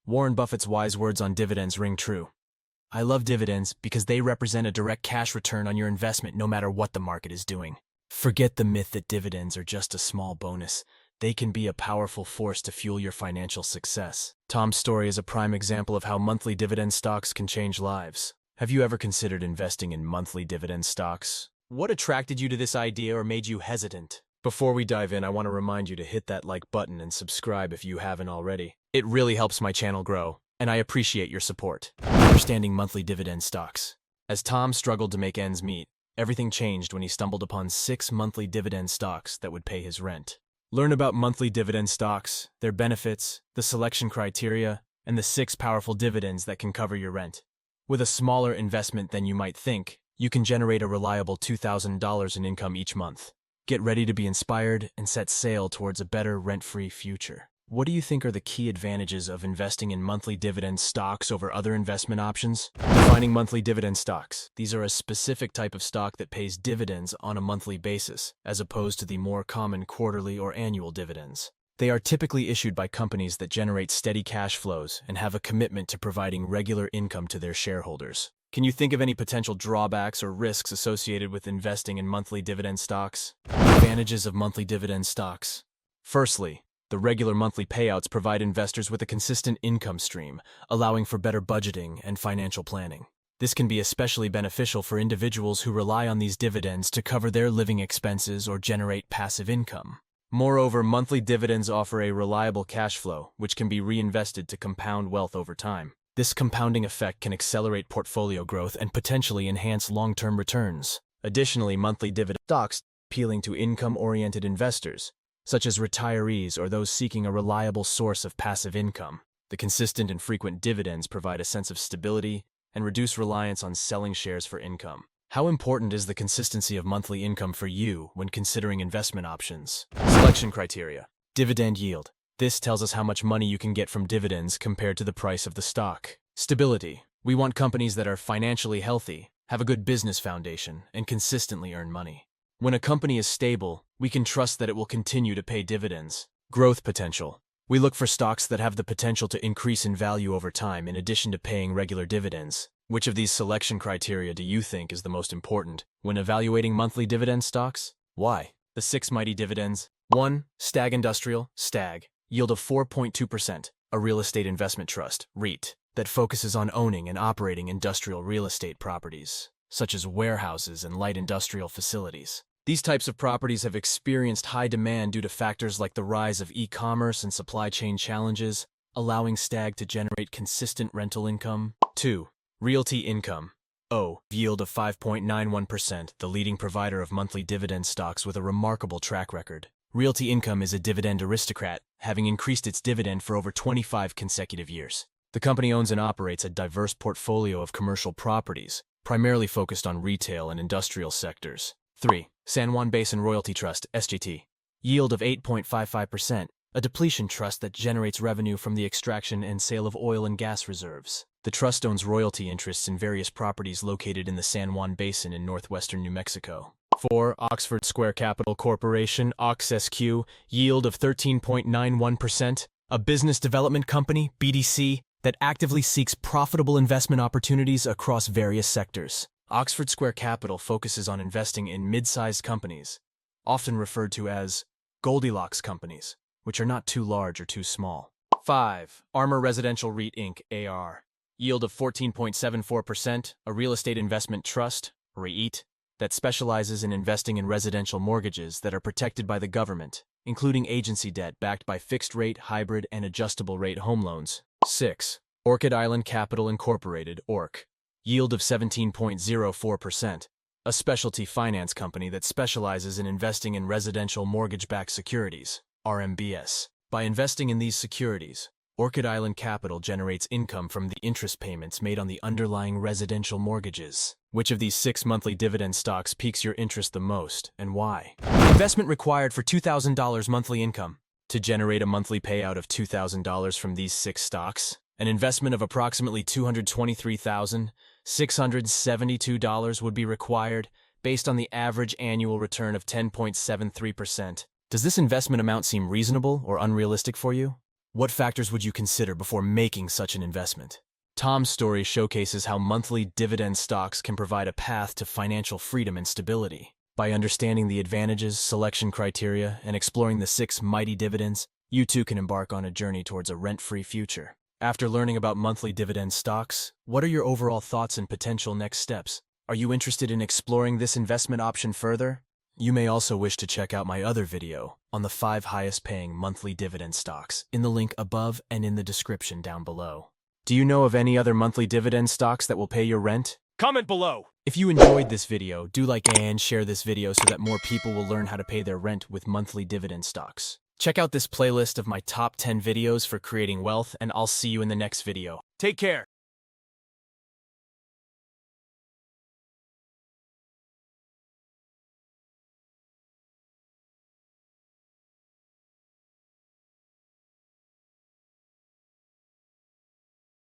Warren Buffett's wise words on dividends ring true. I love dividends because they represent a direct cash return on your investment no matter what the market is doing. Forget the myth that dividends are just a small bonus. They can be a powerful force to fuel your financial success. Tom's story is a prime example of how monthly dividend stocks can change lives. Have you ever considered investing in monthly dividend stocks? What attracted you to this idea or made you hesitant? Before we dive in, I want to remind you to hit that like button and subscribe if you haven't already. It really helps my channel grow, and I appreciate your support. Understanding monthly dividend stocks. As Tom struggled to make ends meet, everything changed when he stumbled upon 6 monthly dividend stocks that would pay his rent. Learn about monthly dividend stocks, their benefits, the selection criteria, and the 6 powerful dividends that can cover your rent. With a smaller investment than you might think, you can generate a reliable $2,000 in income each month. Get ready to be inspired and set sail towards a better rent-free future. What do you think are the key advantages of investing in monthly dividend stocks over other investment options? Defining monthly dividend stocks. These are a specific type of stock that pays dividends on a monthly basis, as opposed to the more common quarterly or annual dividends. They are typically issued by companies that generate steady cash flows and have a commitment to providing regular income to their shareholders. Can you think of any potential drawbacks or risks associated with investing in monthly dividend stocks? Advantages of monthly dividend stocks. Firstly, the regular monthly payouts provide investors with a consistent income stream, allowing for better budgeting and financial planning. This can be especially beneficial for individuals who rely on these dividends to cover their living expenses or generate passive income. Moreover, monthly dividends offer a reliable cash flow, which can be reinvested to compound wealth over time. This compounding effect can accelerate portfolio growth and potentially enhance long-term returns. Additionally, monthly dividend stocks appealing to income-oriented investors, such as retirees or those seeking a reliable source of passive income. The consistent and frequent dividends provide a sense of stability and reduce reliance on selling shares for income. How important is the consistency of monthly income for you when considering investment options? Selection criteria. Dividend yield. This tells us how much money you can get from dividends compared to the price of the stock. Stability. We want companies that are financially healthy, have a good business foundation, and consistently earn money. When a company is stable, we can trust that it will continue to pay dividends. Growth potential. We look for stocks that have the potential to increase in value over time in addition to paying regular dividends. Which of these selection criteria do you think is the most important when evaluating monthly dividend stocks? Why? The 6 mighty dividends. 1. Stag Industrial, STAG. Yield of 4.2%, a real estate investment trust, REIT, that focuses on owning and operating industrial real estate properties, such as warehouses and light industrial facilities. These types of properties have experienced high demand due to factors like the rise of e-commerce and supply chain challenges, allowing STAG to generate consistent rental income. 2. Realty Income, O. Yield of 5.91%, the leading provider of monthly dividend stocks with a remarkable track record. Realty Income is a dividend aristocrat, having increased its dividend for over 25 consecutive years. The company owns and operates a diverse portfolio of commercial properties, primarily focused on retail and industrial sectors. 3. San Juan Basin Royalty Trust, SJT. Yield of 8.55%, a depletion trust that generates revenue from the extraction and sale of oil and gas reserves. The trust owns royalty interests in various properties located in the San Juan Basin in northwestern New Mexico. 4. Oxford Square Capital Corporation, OXSQ, yield of 13.91%, a business development company, BDC, that actively seeks profitable investment opportunities across various sectors. Oxford Square Capital focuses on investing in mid-sized companies, often referred to as Goldilocks companies, which are not too large or too small. 5. Armor Residential REIT Inc., AR, yield of 14.74%, a real estate investment trust, REIT, that specializes in investing in residential mortgages that are protected by the government, including agency debt backed by fixed-rate, hybrid, and adjustable-rate home loans. 6. Orchid Island Capital Incorporated, ORC, yield of 17.04%, a specialty finance company that specializes in investing in residential mortgage-backed securities, RMBS. By investing in these securities, Orchid Island Capital generates income from the interest payments made on the underlying residential mortgages. Which of these 6 monthly dividend stocks piques your interest the most, and why? Investment required for $2,000 monthly income. To generate a monthly payout of $2,000 from these 6 stocks, an investment of approximately $223,672 would be required, based on the average annual return of 10.73%. Does this investment amount seem reasonable or unrealistic for you? What factors would you consider before making such an investment? Tom's story showcases how monthly dividend stocks can provide a path to financial freedom and stability. By understanding the advantages, selection criteria, and exploring the 6 mighty dividends, you too can embark on a journey towards a rent-free future. After learning about monthly dividend stocks, what are your overall thoughts and potential next steps? Are you interested in exploring this investment option further? You may also wish to check out my other video on the 5 highest paying monthly dividend stocks in the link above and in the description down below. Do you know of any other monthly dividend stocks that will pay your rent? Comment below. If you enjoyed this video, do like and share this video so that more people will learn how to pay their rent with monthly dividend stocks. Check out this playlist of my top 10 videos for creating wealth, and I'll see you in the next video. Take care.